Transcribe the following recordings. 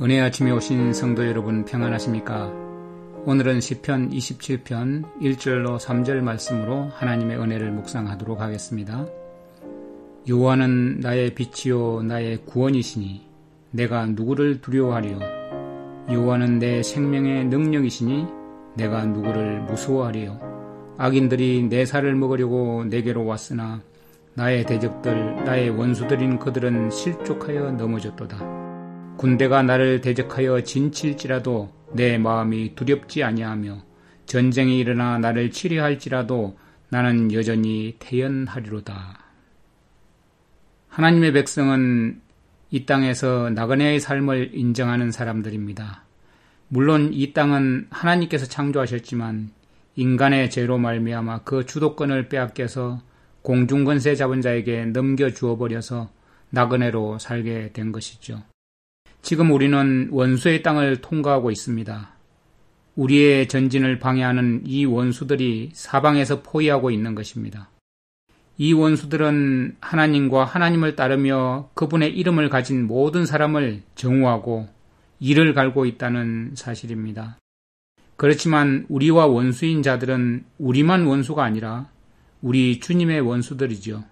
은혜 아침에 오신 성도 여러분 평안하십니까? 오늘은 시편 27편 1절로 3절 말씀으로 하나님의 은혜를 묵상하도록 하겠습니다. 여호와는 나의 빛이요 나의 구원이시니 내가 누구를 두려워하리요. 여호와는 내 생명의 능력이시니 내가 누구를 무서워하리요. 악인들이 내 살을 먹으려고 내게로 왔으나 나의 대적들 나의 원수들인 그들은 실족하여 넘어졌도다. 군대가 나를 대적하여 진칠지라도 내 마음이 두렵지 아니하며 전쟁이 일어나 나를 치료할지라도 나는 여전히 태연하리로다. 하나님의 백성은 이 땅에서 나그네의 삶을 인정하는 사람들입니다. 물론 이 땅은 하나님께서 창조하셨지만 인간의 죄로 말미암아 그 주도권을 빼앗겨서 공중권세 잡은 자에게 넘겨주어 버려서 나그네로 살게 된 것이죠. 지금 우리는 원수의 땅을 통과하고 있습니다. 우리의 전진을 방해하는 이 원수들이 사방에서 포위하고 있는 것입니다. 이 원수들은 하나님과 하나님을 따르며 그분의 이름을 가진 모든 사람을 정오하고 이를 갈고 있다는 사실입니다. 그렇지만 우리와 원수인 자들은 우리만 원수가 아니라 우리 주님의 원수들이죠.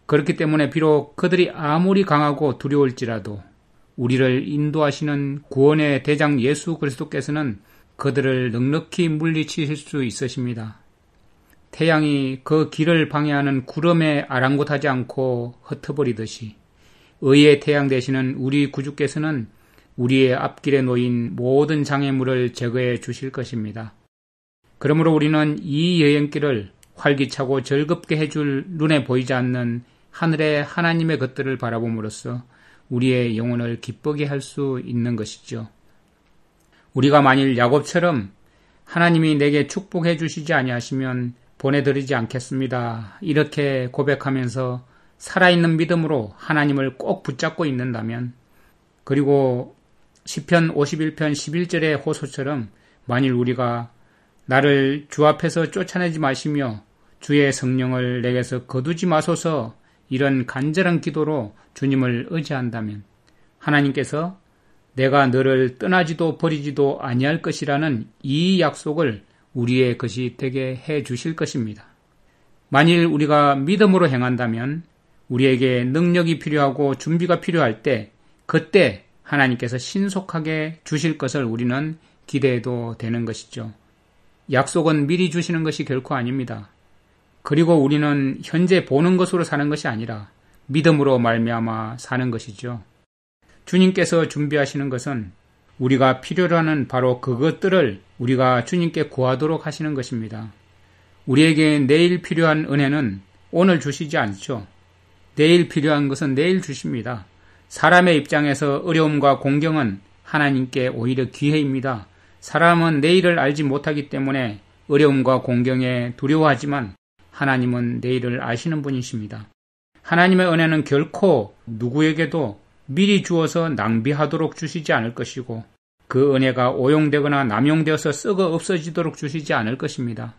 그렇기 때문에 비록 그들이 아무리 강하고 두려울지라도 우리를 인도하시는 구원의 대장 예수 그리스도께서는 그들을 넉넉히 물리치실 수 있으십니다. 태양이 그 길을 방해하는 구름에 아랑곳하지 않고 흩어버리듯이 의의 태양 되시는 우리 구주께서는 우리의 앞길에 놓인 모든 장애물을 제거해 주실 것입니다. 그러므로 우리는 이 여행길을 활기차고 즐겁게 해줄 눈에 보이지 않는 하늘의 하나님의 것들을 바라봄으로써 우리의 영혼을 기쁘게 할 수 있는 것이죠. 우리가 만일 야곱처럼 하나님이 내게 축복해 주시지 아니하시면 보내드리지 않겠습니다. 이렇게 고백하면서 살아있는 믿음으로 하나님을 꼭 붙잡고 있는다면, 그리고 시편 51편 11절의 호소처럼 만일 우리가 나를 주 앞에서 쫓아내지 마시며 주의 성령을 내게서 거두지 마소서 이런 간절한 기도로 주님을 의지한다면 하나님께서 내가 너를 떠나지도 버리지도 아니할 것이라는 이 약속을 우리의 것이 되게 해 주실 것입니다. 만일 우리가 믿음으로 행한다면 우리에게 능력이 필요하고 준비가 필요할 때 그때 하나님께서 신속하게 주실 것을 우리는 기대해도 되는 것이죠. 약속은 미리 주시는 것이 결코 아닙니다. 그리고 우리는 현재 보는 것으로 사는 것이 아니라 믿음으로 말미암아 사는 것이죠. 주님께서 준비하시는 것은 우리가 필요로 하는 바로 그것들을 우리가 주님께 구하도록 하시는 것입니다. 우리에게 내일 필요한 은혜는 오늘 주시지 않죠. 내일 필요한 것은 내일 주십니다. 사람의 입장에서 어려움과 공경은 하나님께 오히려 기회입니다. 사람은 내일을 알지 못하기 때문에 어려움과 공경에 두려워하지만 하나님은 내일을 아시는 분이십니다. 하나님의 은혜는 결코 누구에게도 미리 주어서 낭비하도록 주시지 않을 것이고 그 은혜가 오용되거나 남용되어서 썩어 없어지도록 주시지 않을 것입니다.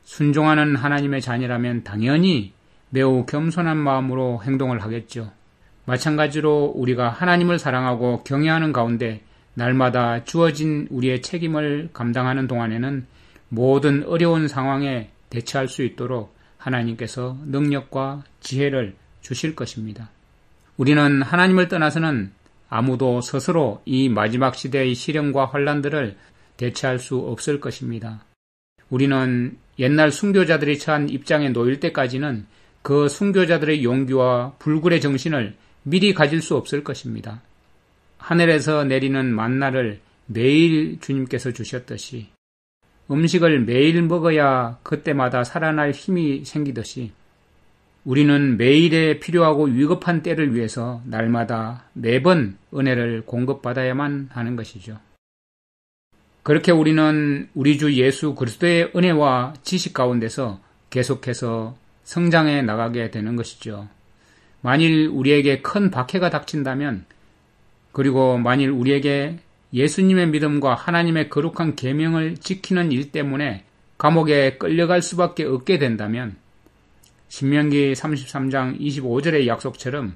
순종하는 하나님의 자녀라면 당연히 매우 겸손한 마음으로 행동을 하겠죠. 마찬가지로 우리가 하나님을 사랑하고 경외하는 가운데 날마다 주어진 우리의 책임을 감당하는 동안에는 모든 어려운 상황에 대처할 수 있도록 하나님께서 능력과 지혜를 주실 것입니다. 우리는 하나님을 떠나서는 아무도 스스로 이 마지막 시대의 시련과 환난들을 대처할 수 없을 것입니다. 우리는 옛날 순교자들이 처한 입장에 놓일 때까지는 그 순교자들의 용기와 불굴의 정신을 미리 가질 수 없을 것입니다. 하늘에서 내리는 만나를 매일 주님께서 주셨듯이 음식을 매일 먹어야 그때마다 살아날 힘이 생기듯이 우리는 매일에 필요하고 위급한 때를 위해서 날마다 매번 은혜를 공급받아야만 하는 것이죠. 그렇게 우리는 우리 주 예수 그리스도의 은혜와 지식 가운데서 계속해서 성장해 나가게 되는 것이죠. 만일 우리에게 큰 박해가 닥친다면, 그리고 만일 우리에게 예수님의 믿음과 하나님의 거룩한 계명을 지키는 일 때문에 감옥에 끌려갈 수밖에 없게 된다면 신명기 33장 25절의 약속처럼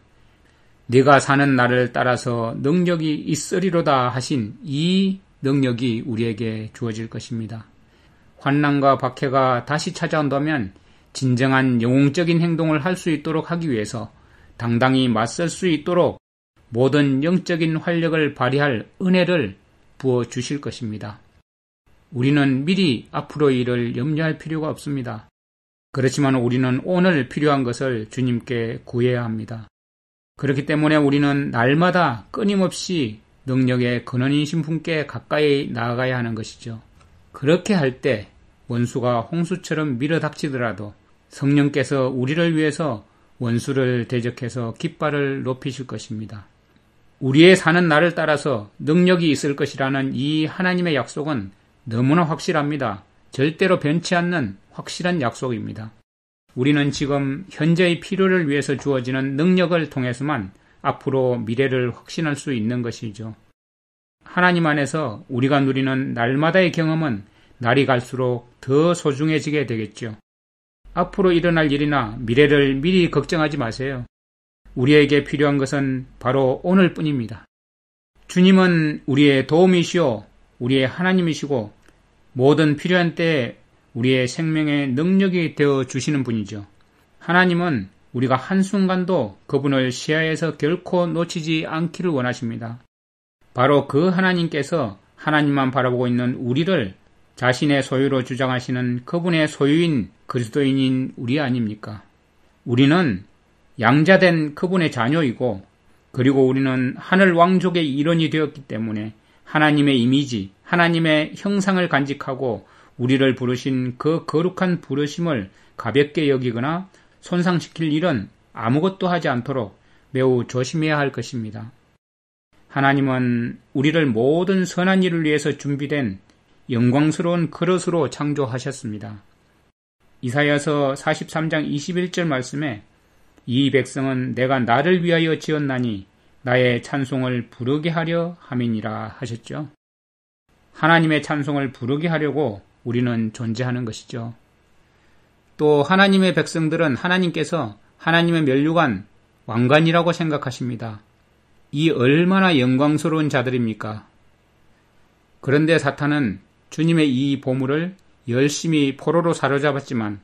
네가 사는 날을 따라서 능력이 있으리로다 하신 이 능력이 우리에게 주어질 것입니다. 환난과 박해가 다시 찾아온다면 진정한 영웅적인 행동을 할 수 있도록 하기 위해서 당당히 맞설 수 있도록 모든 영적인 활력을 발휘할 은혜를 부어 주실 것입니다. 우리는 미리 앞으로의 일을 염려할 필요가 없습니다. 그렇지만 우리는 오늘 필요한 것을 주님께 구해야 합니다. 그렇기 때문에 우리는 날마다 끊임없이 능력의 근원이신 분께 가까이 나아가야 하는 것이죠. 그렇게 할 때 원수가 홍수처럼 밀어닥치더라도 성령께서 우리를 위해서 원수를 대적해서 깃발을 높이실 것입니다. 우리의 사는 날을 따라서 능력이 있을 것이라는 이 하나님의 약속은 너무나 확실합니다. 절대로 변치 않는 확실한 약속입니다. 우리는 지금 현재의 필요를 위해서 주어지는 능력을 통해서만 앞으로 미래를 확신할 수 있는 것이죠. 하나님 안에서 우리가 누리는 날마다의 경험은 날이 갈수록 더 소중해지게 되겠죠. 앞으로 일어날 일이나 미래를 미리 걱정하지 마세요. 우리에게 필요한 것은 바로 오늘뿐입니다. 주님은 우리의 도움이시오, 우리의 하나님이시고 모든 필요한 때에 우리의 생명의 능력이 되어 주시는 분이죠. 하나님은 우리가 한순간도 그분을 시야에서 결코 놓치지 않기를 원하십니다. 바로 그 하나님께서 하나님만 바라보고 있는 우리를 자신의 소유로 주장하시는 그분의 소유인 그리스도인인 우리 아닙니까? 우리는 양자된 그분의 자녀이고 그리고 우리는 하늘 왕족의 일원이 되었기 때문에 하나님의 이미지, 하나님의 형상을 간직하고 우리를 부르신 그 거룩한 부르심을 가볍게 여기거나 손상시킬 일은 아무것도 하지 않도록 매우 조심해야 할 것입니다. 하나님은 우리를 모든 선한 일을 위해서 준비된 영광스러운 그릇으로 창조하셨습니다. 이사야서 43장 21절 말씀에 이 백성은 내가 나를 위하여 지었나니 나의 찬송을 부르게 하려 함이니라 하셨죠. 하나님의 찬송을 부르게 하려고 우리는 존재하는 것이죠. 또 하나님의 백성들은 하나님께서 하나님의 면류관, 왕관이라고 생각하십니다. 이 얼마나 영광스러운 자들입니까? 그런데 사탄은 주님의 이 보물을 열심히 포로로 사로잡았지만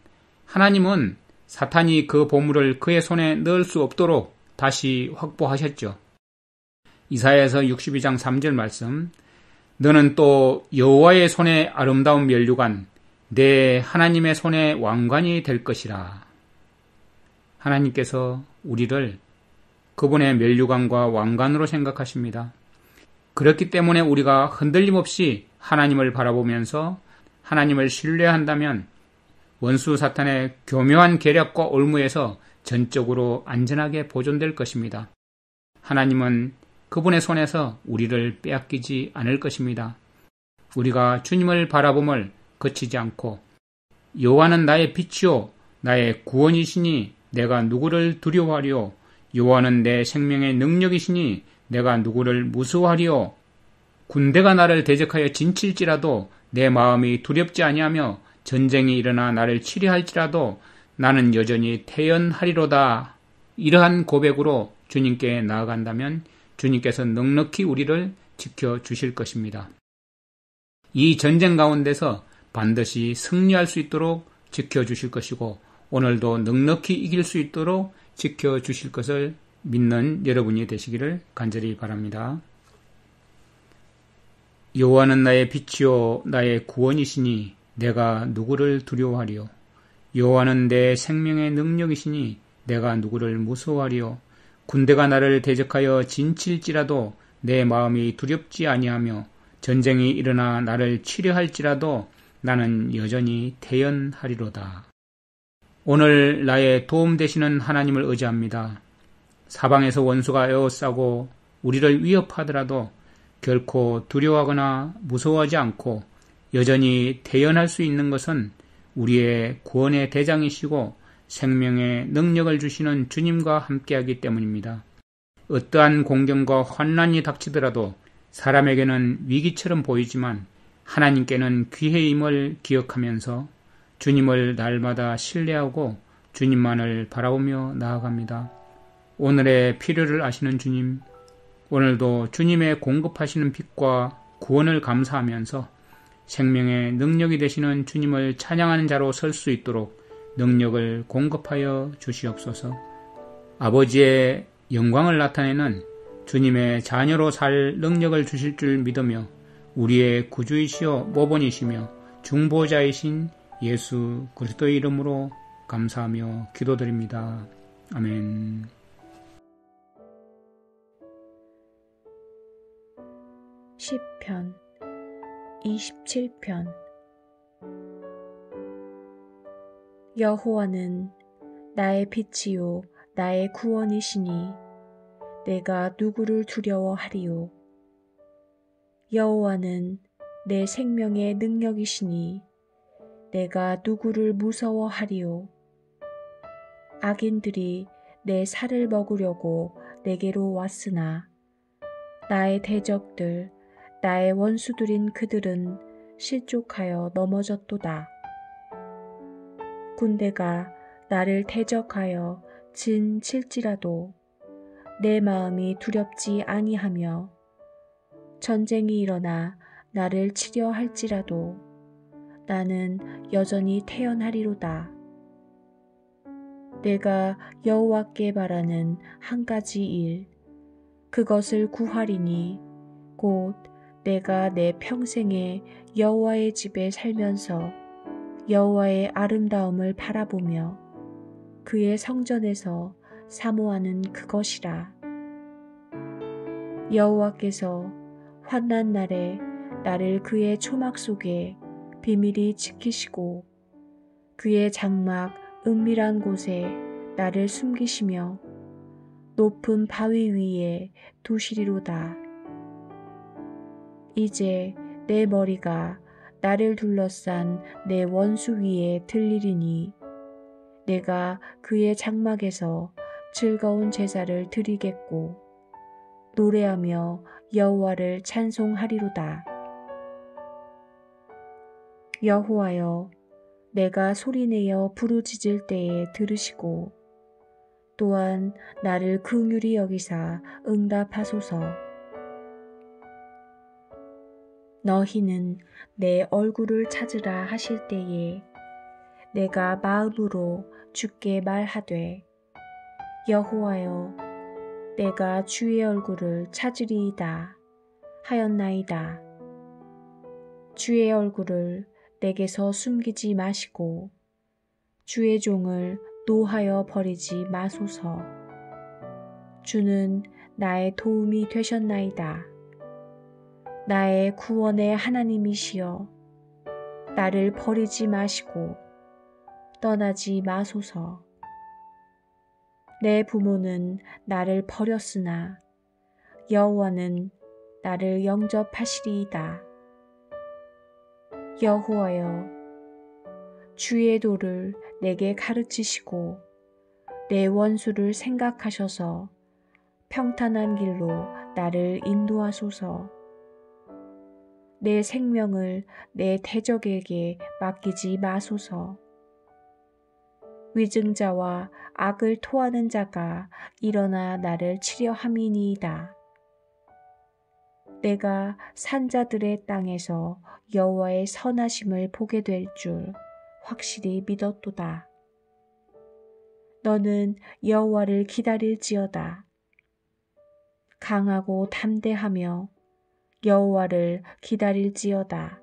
하나님은 사탄이 그 보물을 그의 손에 넣을 수 없도록 다시 확보하셨죠. 이사야서 62장 3절 말씀, 너는 또 여호와의 손에 아름다운 면류관, 내 하나님의 손에 왕관이 될 것이라. 하나님께서 우리를 그분의 면류관과 왕관으로 생각하십니다. 그렇기 때문에 우리가 흔들림 없이 하나님을 바라보면서 하나님을 신뢰한다면 원수 사탄의 교묘한 계략과 올무에서 전적으로 안전하게 보존될 것입니다. 하나님은 그분의 손에서 우리를 빼앗기지 않을 것입니다. 우리가 주님을 바라봄을 거치지 않고 여호와는 나의 빛이요 나의 구원이시니 내가 누구를 두려워하리요 여호와는 내 생명의 능력이시니 내가 누구를 무서워하리요 군대가 나를 대적하여 진칠지라도 내 마음이 두렵지 아니하며 전쟁이 일어나 나를 치료할지라도 나는 여전히 태연하리로다. 이러한 고백으로 주님께 나아간다면 주님께서 넉넉히 우리를 지켜주실 것입니다. 이 전쟁 가운데서 반드시 승리할 수 있도록 지켜주실 것이고 오늘도 넉넉히 이길 수 있도록 지켜주실 것을 믿는 여러분이 되시기를 간절히 바랍니다. 여호와는 나의 빛이요 나의 구원이시니 내가 누구를 두려워하리요 여호와는 내 생명의 능력이시니 내가 누구를 무서워하리요 군대가 나를 대적하여 진칠지라도 내 마음이 두렵지 아니하며 전쟁이 일어나 나를 치료할지라도 나는 여전히 태연하리로다. 오늘 나의 도움 되시는 하나님을 의지합니다. 사방에서 원수가 에워싸고 우리를 위협하더라도 결코 두려워하거나 무서워하지 않고 여전히 태연할 수 있는 것은 우리의 구원의 대장이시고 생명의 능력을 주시는 주님과 함께하기 때문입니다. 어떠한 공경과 환난이 닥치더라도 사람에게는 위기처럼 보이지만 하나님께는 기회임을 기억하면서 주님을 날마다 신뢰하고 주님만을 바라보며 나아갑니다. 오늘의 필요를 아시는 주님, 오늘도 주님의 공급하시는 빛과 구원을 감사하면서 생명의 능력이 되시는 주님을 찬양하는 자로 설 수 있도록 능력을 공급하여 주시옵소서. 아버지의 영광을 나타내는 주님의 자녀로 살 능력을 주실 줄 믿으며 우리의 구주이시여 모본이시며 중보자이신 예수 그리스도의 이름으로 감사하며 기도드립니다. 아멘. 시편 27편. 여호와는 나의 빛이요 나의 구원이시니 내가 누구를 두려워하리요. 여호와는 내 생명의 능력이시니 내가 누구를 무서워하리요. 악인들이 내 살을 먹으려고 내게로 왔으나 나의 대적들 나의 원수들인 그들은 실족하여 넘어졌도다. 군대가 나를 대적하여 진 칠지라도 내 마음이 두렵지 아니하며 전쟁이 일어나 나를 치려 할지라도 나는 여전히 태어나리로다. 내가 여호와께 바라는 한 가지 일, 그것을 구하리니 곧 내가 내 평생에 여호와의 집에 살면서 여호와의 아름다움을 바라보며 그의 성전에서 사모하는 그것이라. 여호와께서 환난 날에 나를 그의 초막 속에 비밀히 지키시고 그의 장막 은밀한 곳에 나를 숨기시며 높은 바위 위에 두시리로다. 이제 내 머리가 나를 둘러싼 내 원수 위에 들리리니 내가 그의 장막에서 즐거운 제사를 드리겠고 노래하며 여호와를 찬송하리로다. 여호와여, 내가 소리내어 부르짖을 때에 들으시고 또한 나를 긍휼히 여기사 응답하소서. 너희는 내 얼굴을 찾으라 하실 때에 내가 마음으로 주께 말하되 여호와여, 내가 주의 얼굴을 찾으리이다 하였나이다. 주의 얼굴을 내게서 숨기지 마시고 주의 종을 노하여 버리지 마소서. 주는 나의 도움이 되셨나이다. 나의 구원의 하나님이시여, 나를 버리지 마시고 떠나지 마소서. 내 부모는 나를 버렸으나 여호와는 나를 영접하시리이다. 여호와여, 주의 도를 내게 가르치시고 내 원수를 생각하셔서 평탄한 길로 나를 인도하소서. 내 생명을 내 대적에게 맡기지 마소서. 위증자와 악을 토하는 자가 일어나 나를 치려 함이니이다. 내가 산자들의 땅에서 여호와의 선하심을 보게 될 줄 확실히 믿었도다. 너는 여호와를 기다릴지어다. 강하고 담대하며 여호와를 기다릴지어다.